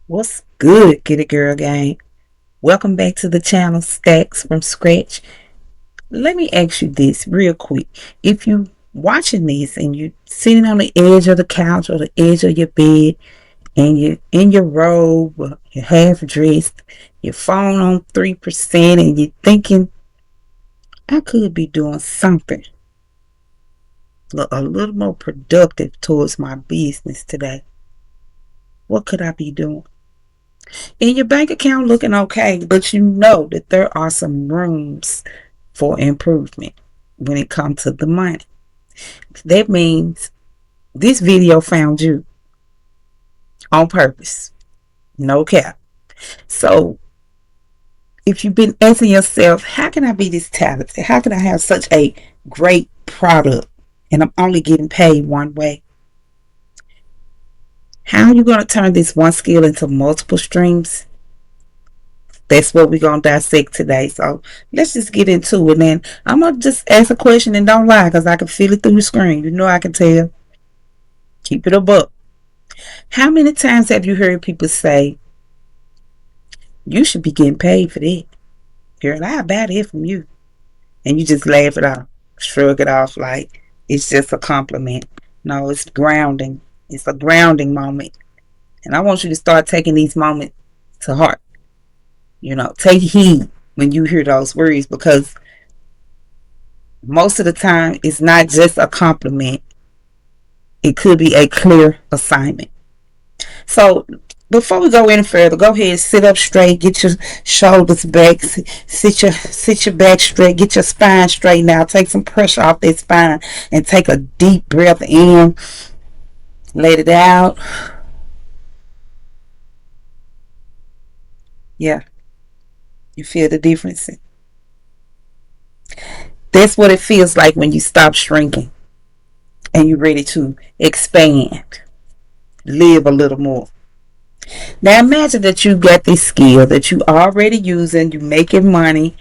What's good, Get It Girl Gang? Welcome back to the channel Stacks from Scratch. Let me ask you this real quick. If you watching this and you're sitting on the edge of the couch or the edge of your bed and you're in your robe, or you're half dressed, your phone on 3%, and you're thinking, I could be doing something a little more productive towards my business today. What could I be doing? And your bank account looking okay, but you know that there are some rooms for improvement when it comes to the money. That means this video found you on purpose. No cap. So if you've been asking yourself, how can I be this talented? How can I have such a great product and I'm only getting paid one way? How are you going to turn this one skill into multiple streams? That's what we're going to dissect today. So let's just get into it. And I'm going to just ask a question and don't lie because I can feel it through the screen. You know I can tell. Keep it a buck. How many times have you heard people say, you should be getting paid for that? Girl, I buy that from you. And you just laugh it off, shrug it off like it's just a compliment. No, it's grounding. It's a grounding moment. And I want you to start taking these moments to heart. Take heed when you hear those words because most of the time it's not just a compliment. It could be a clear assignment. So before we go any further, go ahead, sit up straight, get your shoulders back, sit your back straight, get your spine straight now. Take some pressure off that spine and take a deep breath in. Let it out. Yeah, you feel the difference. That's what it feels like when you stop shrinking and you're ready to expand, live a little more. Now imagine that you got this skill that you already using, you making money.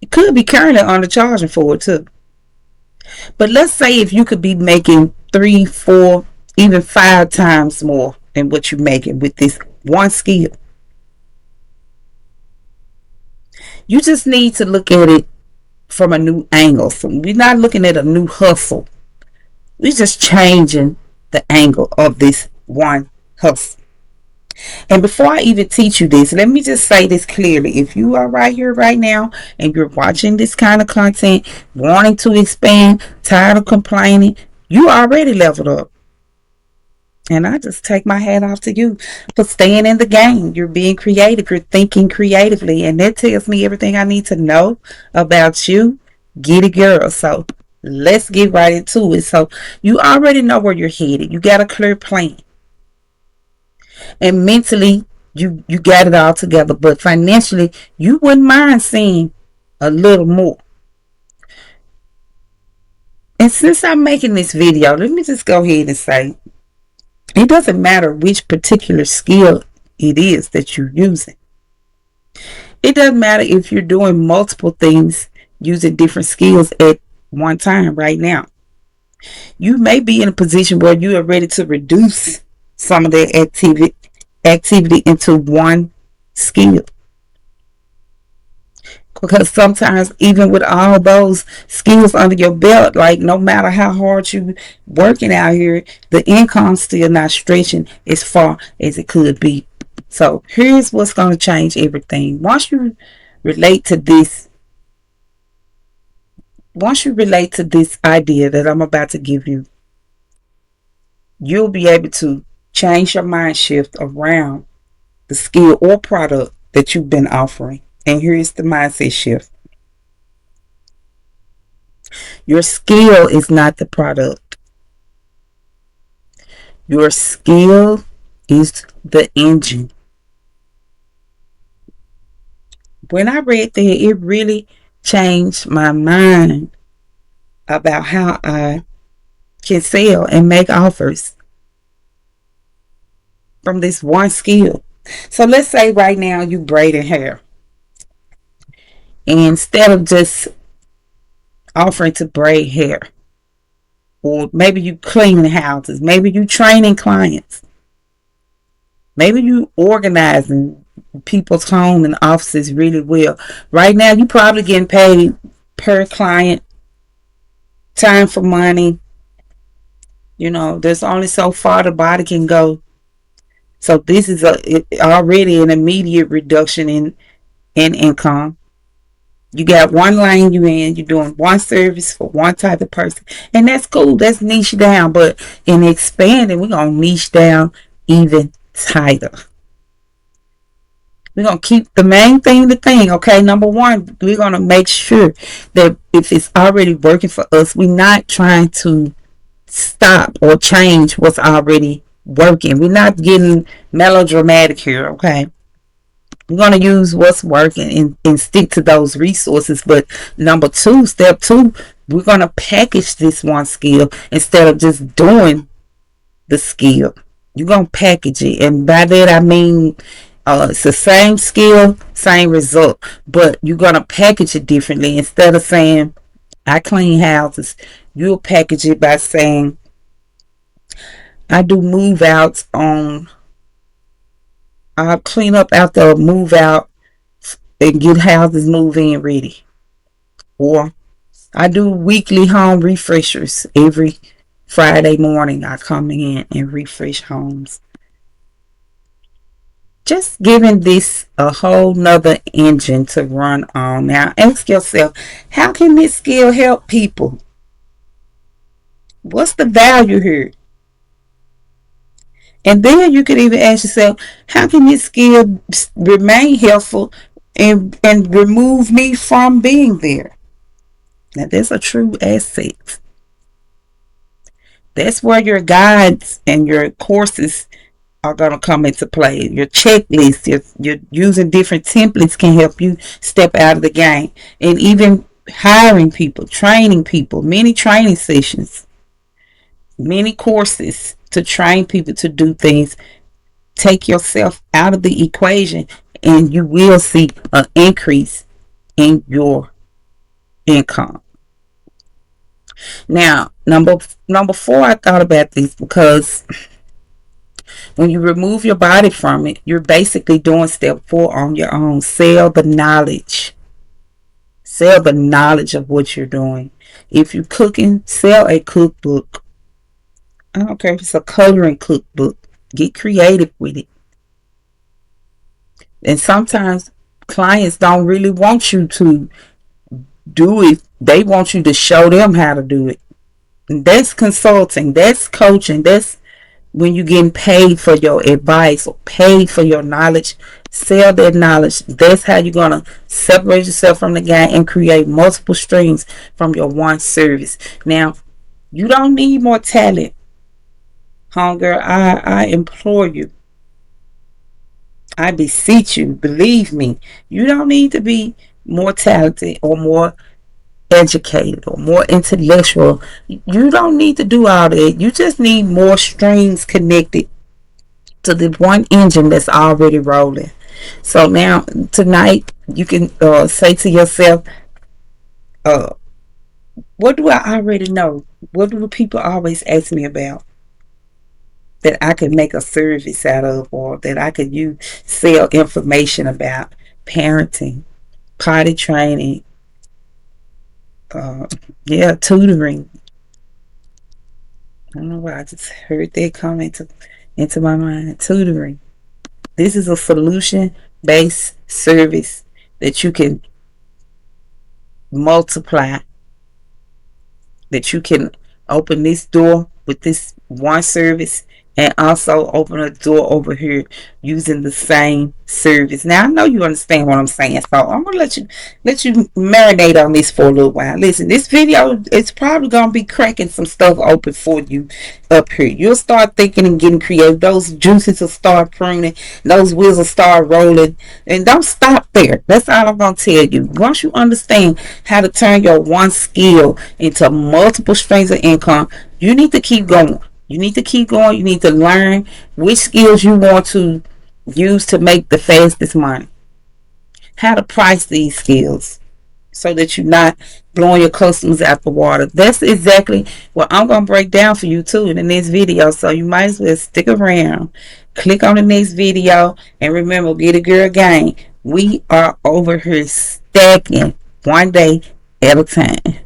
You could be currently undercharging for it too. But let's say if you could be making 3, 4, even 5 times more than what you're making with this one skill. You just need to look at it from a new angle. So we're not looking at a new hustle. We're just changing the angle of this one hustle. And before I even teach you this, let me just say this clearly. If you are right here right now and you're watching this kind of content, wanting to expand, tired of complaining, you already leveled up. And I just take my hat off to you for staying in the game. You're being creative. You're thinking creatively. And that tells me everything I need to know about you. Get it, girl. So let's get right into it. So you already know where you're headed. You got a clear plan. And mentally, you got it all together. But financially, you wouldn't mind seeing a little more. And since I'm making this video, let me just go ahead and say, it doesn't matter which particular skill it is that you're using. It doesn't matter if you're doing multiple things using different skills at one time right now. You may be in a position where you are ready to reduce some of that activity into one skill. Because sometimes even with all those skills under your belt, like no matter how hard you working out here, the income still not stretching as far as it could be. So here's what's going to change everything. Relate to this once you relate to this idea that I'm about to give you, you'll be able to change your mind shift around the skill or product that you've been offering. And here's the mindset shift. Your skill is not the product. Your skill is the engine. When I read that, it really changed my mind about how I can sell and make offers from this one skill. So let's say right now you braiding hair. And instead of just offering to braid hair, or maybe you cleaning houses, maybe you training clients, Maybe you organizing people's home and offices really well. Right now, you probably getting paid per client, time for money. There's only so far the body can go. So this is already an immediate reduction in income. You got one lane you in, you're doing one service for one type of person. And that's cool. That's niche down. But in expanding, we're gonna niche down even tighter. We're gonna keep the main thing the thing. Okay, number one, we're gonna make sure that if it's already working for us, we're not trying to stop or change what's already working. We're not getting melodramatic here. Okay, we're going to use what's working and stick to those resources. But number two, step two, we're going to package this one skill instead of just doing the skill. You're going to package it. And by that, I mean, it's the same skill, same result, but you're going to package it differently. Instead of saying, I clean houses, you'll package it by saying, I do move outs on, I'll clean up after a move out and get houses move in ready. Or I do weekly home refreshers every Friday morning. I come in and refresh homes. Just giving this a whole nother engine to run on. Now ask yourself, how can this skill help people? What's the value here? And then you could even ask yourself, how can this skill remain helpful and remove me from being there? Now that's a true asset. That's where your guides and your courses are going to come into play. Your checklist, you're using different templates can help you step out of the game. And even hiring people, training people, many training sessions, many courses to train people to do things. Take yourself out of the equation and you will see an increase in your income. Now, number four, I thought about this because when you remove your body from it, you're basically doing step four on your own. Sell the knowledge. Sell the knowledge of what you're doing. If you're cooking, sell a cookbook. I don't care if it's a coloring cookbook. Get creative with it. And sometimes clients don't really want you to do it. They want you to show them how to do it. And that's consulting. That's coaching. That's when you're getting paid for your advice or paid for your knowledge. Sell that knowledge. That's how you're going to separate yourself from the guy and create multiple streams from your one service. Now, you don't need more talent, homegirl. I implore you. I beseech you. Believe me. You don't need to be more talented or more educated or more intellectual. You don't need to do all that. You just need more strings connected to the one engine that's already rolling. So now tonight you can say to yourself, uh, what do I already know? What do people always ask me about that I could make a service out of, or that I could use sell information about? Parenting, potty training, uh, yeah, tutoring. I don't know why I just heard that come into my mind. Tutoring. This is a solution based service that you can multiply, that you can open this door with this one service and also open a door over here using the same service. Now I know you understand what I'm saying, so I'm gonna let you marinate on this for a little while. Listen, this video is probably gonna be cracking some stuff open for you up here. You'll start thinking and getting creative. Those juices will start pruning, those wheels will start rolling, and don't stop there. That's all I'm gonna tell you. Once you understand how to turn your one skill into multiple streams of income, you need to keep going. You need to keep going. You need to learn which skills you want to use to make the fastest money. How to price these skills so that you're not blowing your customers out the water. That's exactly what I'm going to break down for you too in the next video. So you might as well stick around, click on the next video, and remember, get a girl gang. We are over here stacking one day at a time.